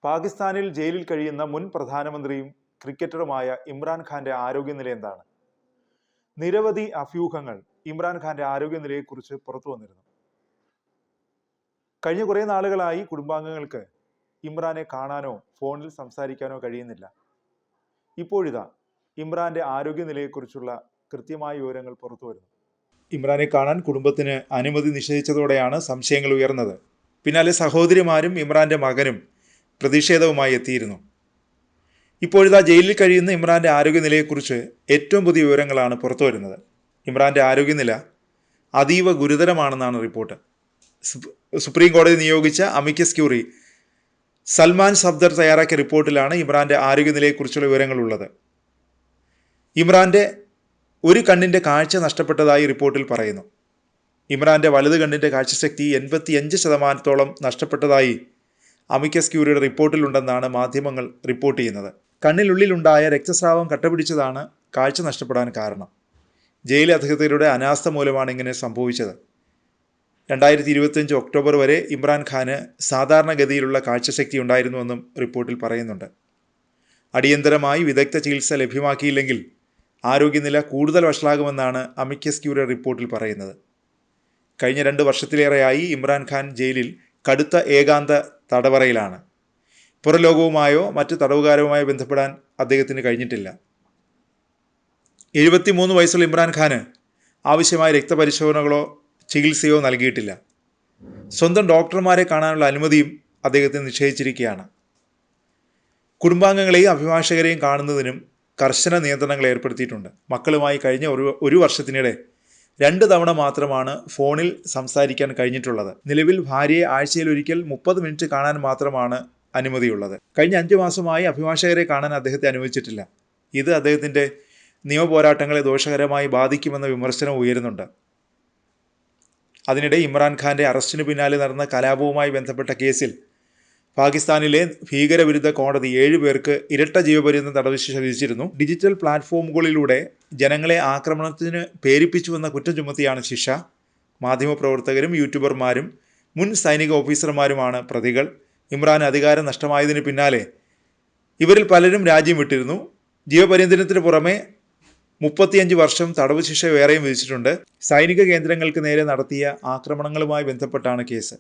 പാകിസ്ഥാനിൽ ജയിലിൽ കഴിയുന്ന മുൻ പ്രധാനമന്ത്രിയും ക്രിക്കറ്ററുമായ ഇമ്രാൻഖാന്റെ ആരോഗ്യനില എന്താണ്? നിരവധി അഭ്യൂഹങ്ങൾ ഇമ്രാൻഖാന്റെ ആരോഗ്യനിലയെക്കുറിച്ച് പുറത്തു വന്നിരുന്നു. കഴിഞ്ഞ കുറേ നാളുകളായി കുടുംബാംഗങ്ങൾക്ക് ഇമ്രാനെ കാണാനോ ഫോണിൽ സംസാരിക്കാനോ കഴിയുന്നില്ല. ഇപ്പോഴിതാ ഇമ്രാന്റെ ആരോഗ്യനിലയെക്കുറിച്ചുള്ള കൃത്യമായ വിവരങ്ങൾ പുറത്തു വരുന്നു. ഇമ്രാനെ കാണാൻ കുടുംബത്തിന് അനുമതി നിഷേധിച്ചതോടെയാണ് സംശയങ്ങൾ ഉയർന്നത്. പിന്നാലെ സഹോദരിമാരും ഇമ്രാന്റെ മകനും പ്രതിഷേധവുമായി എത്തിയിരുന്നു. ഇപ്പോഴിതാ ജയിലിൽ കഴിയുന്ന ഇമ്രാന്റെ ആരോഗ്യനിലയെക്കുറിച്ച് ഏറ്റവും പുതിയ വിവരങ്ങളാണ് പുറത്തു വരുന്നത്. ഇമ്രാന്റെ ആരോഗ്യനില അതീവ ഗുരുതരമാണെന്നാണ് റിപ്പോർട്ട്. സുപ്രീം കോടതി നിയോഗിച്ച അമിക്കസ് ക്യൂറി സൽമാൻ സഫ്ദർ തയ്യാറാക്കിയ റിപ്പോർട്ടിലാണ് ഇമ്രാന്റെ ആരോഗ്യനിലയെക്കുറിച്ചുള്ള വിവരങ്ങളുള്ളത്. ഇമ്രാന്റെ ഒരു കണ്ണിൻ്റെ കാഴ്ച നഷ്ടപ്പെട്ടതായി റിപ്പോർട്ടിൽ പറയുന്നു. ഇമ്രാന്റെ വലത് കണ്ണിൻ്റെ കാഴ്ചശക്തി 85% നഷ്ടപ്പെട്ടതായി അമിക്കസ് ക്യൂറിയുടെ റിപ്പോർട്ടിലുണ്ടെന്നാണ് മാധ്യമങ്ങൾ റിപ്പോർട്ട് ചെയ്യുന്നത്. കണ്ണിനുള്ളിലുണ്ടായ രക്തസ്രാവം കട്ടപിടിച്ചതാണ് കാഴ്ച നഷ്ടപ്പെടാൻ കാരണം. ജയിൽ അധികൃതരുടെ അനാസ്ഥ മൂലമാണ് ഇങ്ങനെ സംഭവിച്ചത്. 2025 ഒക്ടോബർ വരെ ഇമ്രാൻഖാന് സാധാരണഗതിയിലുള്ള കാഴ്ചശക്തി ഉണ്ടായിരുന്നുവെന്നും റിപ്പോർട്ടിൽ പറയുന്നുണ്ട്. അടിയന്തരമായി വിദഗ്ധ ചികിത്സ ലഭ്യമാക്കിയില്ലെങ്കിൽ ആരോഗ്യനില കൂടുതൽ വഷളാകുമെന്നാണ് അമിക്കസ് ക്യൂറിയുടെ റിപ്പോർട്ടിൽ പറയുന്നത്. കഴിഞ്ഞ 2 വർഷത്തിലേറെയായി ഇമ്രാൻഖാൻ ജയിലിൽ കടുത്ത ഏകാന്ത തടവറയിലാണ്. പുറലോകവുമായോ മറ്റ് തടവുകാരുമായോ ബന്ധപ്പെടാൻ അദ്ദേഹത്തിന് കഴിഞ്ഞിട്ടില്ല. 73 വയസ്സുള്ള ഇമ്രാൻഖാന് ആവശ്യമായ രക്തപരിശോധനകളോ ചികിത്സയോ നൽകിയിട്ടില്ല. സ്വന്തം ഡോക്ടർമാരെ കാണാനുള്ള അനുമതിയും അദ്ദേഹത്തിന് നിഷേധിച്ചിരിക്കുകയാണ്. കുടുംബാംഗങ്ങളെയും അഭിഭാഷകരെയും കാണുന്നതിനും കർശന നിയന്ത്രണങ്ങൾ ഏർപ്പെടുത്തിയിട്ടുണ്ട്. മക്കളുമായി കഴിഞ്ഞ ഒരു വർഷത്തിനിടെ 2 തവണ മാത്രമാണ് ഫോണിൽ സംസാരിക്കാൻ കഴിഞ്ഞിട്ടുള്ളത്. നിലവിൽ ഭാര്യയെ ആഴ്ചയിലൊരിക്കൽ 30 മിനിറ്റ് കാണാൻ മാത്രമാണ് അനുമതിയുള്ളത്. കഴിഞ്ഞ 5 മാസമായി അഭിഭാഷകരെ കാണാൻ അദ്ദേഹത്തെ അനുവദിച്ചിട്ടില്ല. ഇത് അദ്ദേഹത്തിൻ്റെ നിയമപോരാട്ടങ്ങളെ ദോഷകരമായി ബാധിക്കുമെന്ന വിമർശനം ഉയരുന്നുണ്ട്. അതിനിടെ ഇമ്രാൻഖാന്റെ അറസ്റ്റിന് പിന്നാലെ നടന്ന കലാപവുമായി ബന്ധപ്പെട്ട കേസിൽ പാകിസ്ഥാനിലെ ഭീകരവിരുദ്ധ കോടതി 7 പേർക്ക് ഇരട്ട ജീവപര്യന്തം തടവ് ശിക്ഷ വിധിച്ചിരുന്നു. ഡിജിറ്റൽ പ്ലാറ്റ്ഫോമുകളിലൂടെ ജനങ്ങളെ ആക്രമണത്തിന് പ്രേരിപ്പിച്ചുവെന്ന കുറ്റം ചുമത്തിയാണ് ശിക്ഷ. മാധ്യമപ്രവർത്തകരും യൂട്യൂബർമാരും മുൻ സൈനിക ഓഫീസർമാരുമാണ് പ്രതികൾ. ഇമ്രാന് അധികാരം നഷ്ടമായതിന് പിന്നാലെ ഇവരിൽ പലരും രാജ്യം വിട്ടിരുന്നു. ജീവപര്യന്തത്തിന് പുറമെ 35 വർഷം തടവ് ശിക്ഷ വേറെയും വിധിച്ചിട്ടുണ്ട്. സൈനിക കേന്ദ്രങ്ങൾക്ക് നേരെ നടത്തിയ ആക്രമണങ്ങളുമായി ബന്ധപ്പെട്ടാണ് കേസ്.